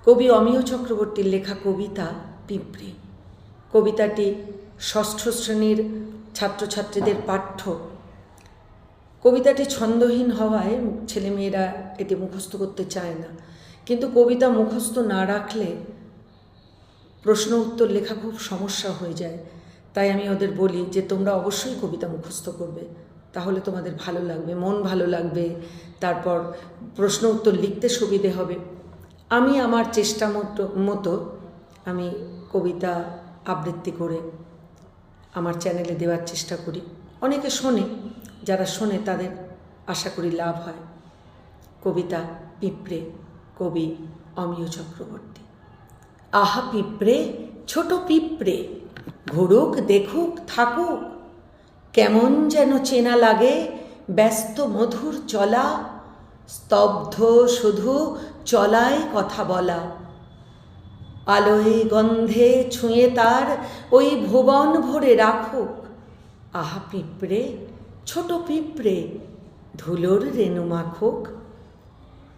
কবি অমিয় চক্রবর্তীর লেখা কবিতা পিঁপড়ে। কবিতাটি ষষ্ঠ শ্রেণীর ছাত্রছাত্রীদের পাঠ্য। কবিতাটি ছন্দহীন হওয়ায় ছেলেমেয়েরা এটি মুখস্থ করতে চায় না, কিন্তু কবিতা মুখস্থ না রাখলে প্রশ্ন উত্তর লেখা খুব সমস্যা হয়ে যায়। তাই আমি ওদের বলি যে তোমরা অবশ্যই কবিতা মুখস্থ করবে, তাহলে তোমাদের ভালো লাগবে, মন ভালো লাগবে, তারপর প্রশ্ন উত্তর লিখতে সুবিধে হবে। আমি আমার চেষ্টা মতো আমি কবিতা আবৃত্তি করে আমার চ্যানেলে দেওয়ার চেষ্টা করি। অনেকে শোনে, যারা শোনে তাদের আশা করি লাভ হয়। কবিতা পিঁপড়ে, কবি অমিয় চক্রবর্তী। আহা পিঁপড়ে, ছোট পিঁপড়ে, ঘুরুক দেখুক থাকুক, কেমন যেন চেনা লাগে ব্যস্ত মধুর চলা, স্তব্ধ শুধু চলায় কথা বলা, আলোয় গন্ধে ছুঁয়ে তার ওই ভুবন ভরে রাখুক। আহা পিঁপড়ে, ছোট পিঁপড়ে, ধুলোর রেণু মাখুক,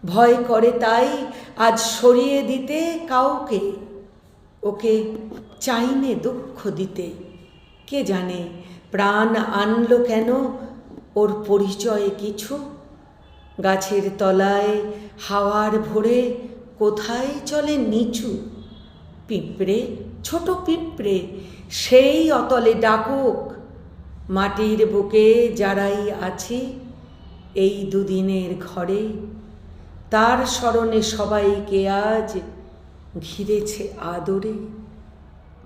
ভয় করে তাই আজ সরিয়ে দিতে কাউকে, ওকে চাইনে দুঃখ দিতে। কে জানে প্রাণ আনলো কেন ওর পরিচয়ে কিছু, গাছের তলায় হাওয়ার ভোরে কোথায় চলে নিচু। পিঁপড়ে, ছোট পিঁপড়ে, সেই অতলে ডাকুক, মাটির বুকে যারাই আছি এই দুদিনের ঘরে, তার স্মরণে সবাইকে আজ ঘিরেছে আদরে।